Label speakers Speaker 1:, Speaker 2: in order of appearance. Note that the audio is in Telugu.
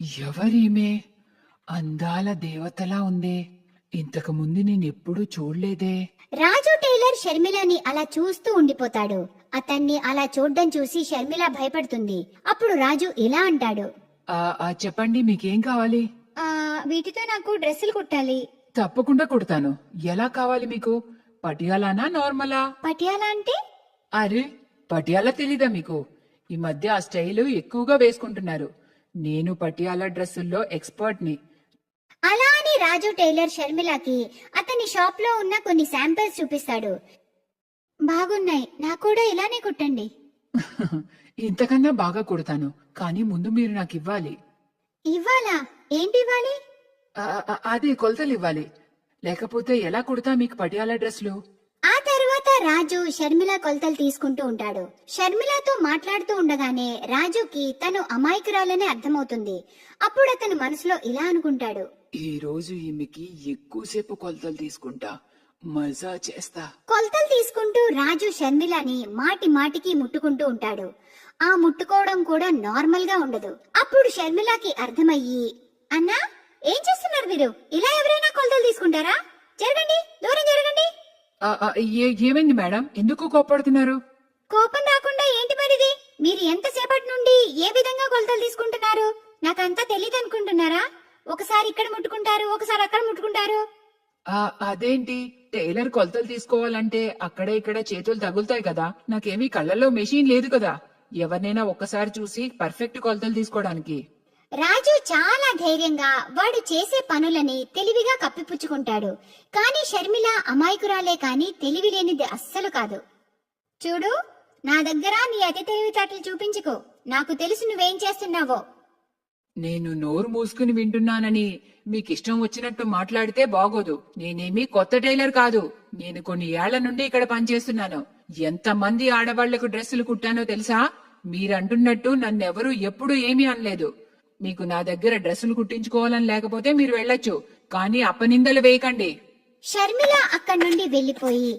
Speaker 1: ఎవరీమే అందాల దేవతలా ఉందే. ఇంతకు ముందు నేనెప్పుడూ చూడలేదే.
Speaker 2: రాజు టైలర్ షర్మిలని అలా చూస్తూ ఉండిపోతాడు. అతన్ని అలా చూడ్డం చూసి షర్మిల భయపడుతుంది. అప్పుడు రాజు ఇలా అంటాడు,
Speaker 1: చెప్పండి, మీకేం కావాలి?
Speaker 2: వీటితో నాకు డ్రెస్సులు కుట్టాలి.
Speaker 1: తప్పకుండా కుడతాను. ఎలా కావాలి మీకు? పటియాలానా, నార్మలా?
Speaker 2: పటియాలా అంటే?
Speaker 1: అరే, పటియాలా తెలీదా మీకు? ఈ మధ్య ఆ స్టైల్ ఎక్కువగా వేసుకుంటున్నారు. నేను పటియాలా డ్రెస్సుల్లో ఎక్స్పర్ట్ని.
Speaker 2: అలా అని రాజు టైలర్ షర్మిలకి అతని షాప్ లో ఉన్న కొన్ని శాంపిల్స్ చూపిస్తాడు. బాగున్నాయి, నాకు కూడా ఇలానే కుట్టండి.
Speaker 1: ఇంతకన్నా బాగా కుడతాను, కానీ ముందు మీరు నాకు ఇవ్వాలి.
Speaker 2: ఇవ్వాలా? ఏంటి ఇవ్వాలి?
Speaker 1: అదే కొలతలు ఇవ్వాలి, లేకపోతే ఎలా కుడతా మీకు పటియాలా డ్రెస్లు?
Speaker 2: ఆ తర్వాత రాజు షర్మిల కొలతలు తీసుకుంటూ ఉంటాడు. షర్మిలతో మాట్లాడుతూ ఉండగానే రాజుకి తను అమాయకురాలని అర్థమవుతుంది. అప్పుడు అతను మనసులో ఇలా అనుకుంటాడు,
Speaker 1: ఈ రోజు ఈమెకి ఎక్కువసేపు కొలతలు తీసుకుంటా, మజా చేస్తా.
Speaker 2: కొలతలు తీసుకుంటూ రాజు షర్మిలని మాటి మాటికి ముట్టుకుంటూ ఉంటాడు. ఆ ముట్టుకోవడం కూడా నార్మల్ గా ఉండదు. అప్పుడు షర్మిలకి అర్థమయ్యి, అన్నా, ఏం చేస్తున్నారు మీరు? ఇలా ఎవరైనా కొలతలు తీసుకుంటారా? జరగండి, దూరం జరగండి.
Speaker 1: ఏమైంది మేడం, ఎందుకు కోపడుతున్నారు?
Speaker 2: కోపం రాకుండా ఏంటి మరిది? మీరు ఎంతసేపటి నుండి ఏ విధంగా కొలతలు తీసుకుంటున్నారు? నాకంతా తెలియదు అనుకుంటున్నారా? ఒకసారి ఇక్కడ ముట్టుకుంటారు, ఒకసారి అక్కడ ముట్టుకుంటారు.
Speaker 1: అదేంటి, టైలర్ కొలతలు తీసుకోవాలంటే అక్కడ ఇక్కడ చేతులు తగులుతాయి కదా. నాకేమీ కళ్ళల్లో మెషిన్ లేదు కదా, ఎవరినైనా ఒక్కసారి చూసి పర్ఫెక్ట్ కొలతలు తీసుకోవడానికి.
Speaker 2: రాజు చాలా ధైర్యంగా వాడు చేసే పనులని తెలివిగా కప్పిపుచ్చుకుంటాడు. కానీ షర్మిల అమాయకురాలే కాని తెలివి లేనిది అస్సలు కాదు. చూడు, నా దగ్గర నీ అతి తెలివితేటలు చూపించుకో. నాకు తెలుసు నువ్వేం చేస్తున్నావో.
Speaker 1: నేను నోరు మూసుకుని వింటున్నానని మీకిష్టం వచ్చినట్టు మాట్లాడితే బాగోదు. నేనేమీ కొత్త టైలర్ కాదు. నేను కొన్ని ఏళ్ల నుండి ఇక్కడ పనిచేస్తున్నాను. ఎంతమంది ఆడవాళ్లకు డ్రెస్సులు కుట్టానో తెలుసా? మీరంటున్నట్టు నన్నెవరూ ఎప్పుడూ ఏమీ అనలేదు. మీకు నా దగ్గర డ్రెస్సులు కుట్టించుకోవాలని లేకపోతే మీరు వెళ్ళొచ్చు, కానీ అపనిందలు వేయకండి.
Speaker 2: షర్మిల అక్కడి నుండి వెళ్లిపోయి